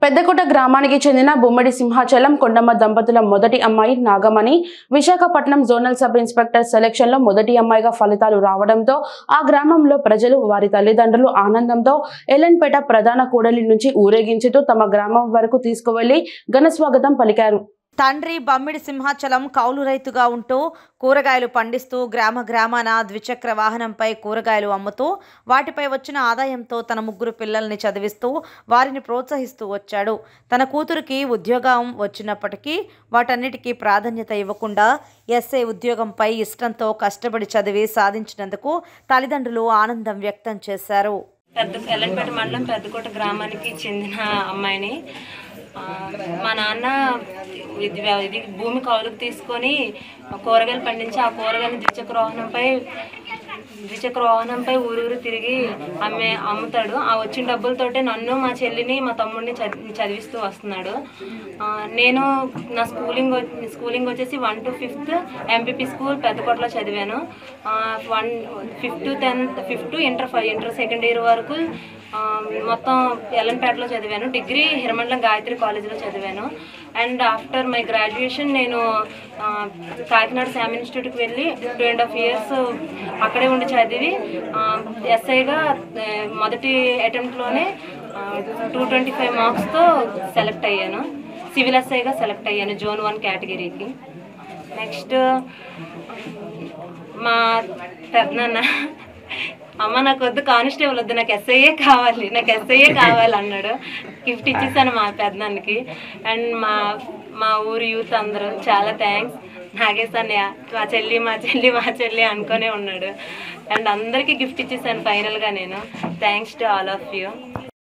పెద్దకోట గ్రామానికి చెందిన బొమ్మడి సింహాచలం కొండమ్మ దంపతుల మొదటి అమ్మాయి Nagamani Visakhapatnam zonal sub inspector selection లో మొదటి అమ్మాయిగా ఫలితాలు రావడంతో ఆ గ్రామంలో ప్రజలు వారి తల్లిదండ్రులు ఆనందంతో ఎల్లన్పేట ప్రధాన కూడలి నుంచి ఊరేగించుతూ తమ గ్రామం వరకు తీసుకువెళ్లి ఘన స్వాగతం పలికారు. తండ్రి బమ్మిడి సింహాచలం కౌలు రైతుగా ఉంటూ కూరగాయలు పండిస్తూ గ్రామాన ద్విచక్ర వాహనంపై కూరగాయలు అమ్ముతూ వాటిపై వచ్చిన ఆదాయంతో తన ముగ్గురు పిల్లల్ని చదివిస్తూ వారిని ప్రోత్సహిస్తూ వచ్చాడు. తన కూతురికి ఉద్యోగం వచ్చినప్పటికీ వాటన్నిటికీ ప్రాధాన్యత ఇవ్వకుండా ఎస్ఐ ఉద్యోగంపై ఇష్టంతో కష్టపడి చదివి సాధించినందుకు తల్లిదండ్రులు ఆనందం వ్యక్తం చేశారు. ఎల్లన్పేట మండలం పెద్దకోట గ్రామానికి చెందిన అమ్మాయిని మా నాన్న ఇది భూమి కౌలుకు తీసుకొని కూరగాయలు పండించి ఆ కూరగాయలు ద్విచక్ర వాహనంపై ఊరూరు తిరిగి అమ్ముతాడు. ఆ వచ్చిన డబ్బులతోటే నన్ను మా చెల్లిని మా తమ్ముడిని చదివిస్తూ వస్తున్నాడు. నేను నా స్కూలింగ్ వచ్చేసి 1 to 5th ఎంపీపీ స్కూల్ పెద్దకోటలో చదివాను. 5th to inter second year వరకు మొత్తం ఎల్లన్పేటలో చదివాను. డిగ్రీ హిరమండలం గాయత్రి కాలేజీలో చదివాను. అండ్ ఆఫ్టర్ మై గ్రాడ్యుయేషన్ నేను కాకినాడ శామ్ ఇన్స్టిట్యూట్కి వెళ్ళి 2.5 years అక్కడే ఉండి చదివి ఎస్ఐగా మొదటి అటెంప్ట్లోనే 225 మార్క్స్తో సెలెక్ట్ అయ్యాను. సివిల్ ఎస్ఐగా సెలెక్ట్ అయ్యాను Zone 1 కేటగిరీకి. నెక్స్ట్ మా పెద్దనాన్న అమ్మ నాకు వద్దు కానిస్టేబుల్ వద్దు, నాకు ఎస్ఐఏ కావాలి అన్నాడు. గిఫ్ట్ ఇచ్చేసాను మా పెద్దనాన్నకి. అండ్ మా ఊరు యూత్ అందరూ చాలా థ్యాంక్స్. నాగేశ్ అన్నయ్య మా చెల్లి అనుకునే ఉన్నాడు. అండ్ అందరికీ గిఫ్ట్ ఇచ్చేసాను ఫైనల్గా నేను. Thanks to all of you.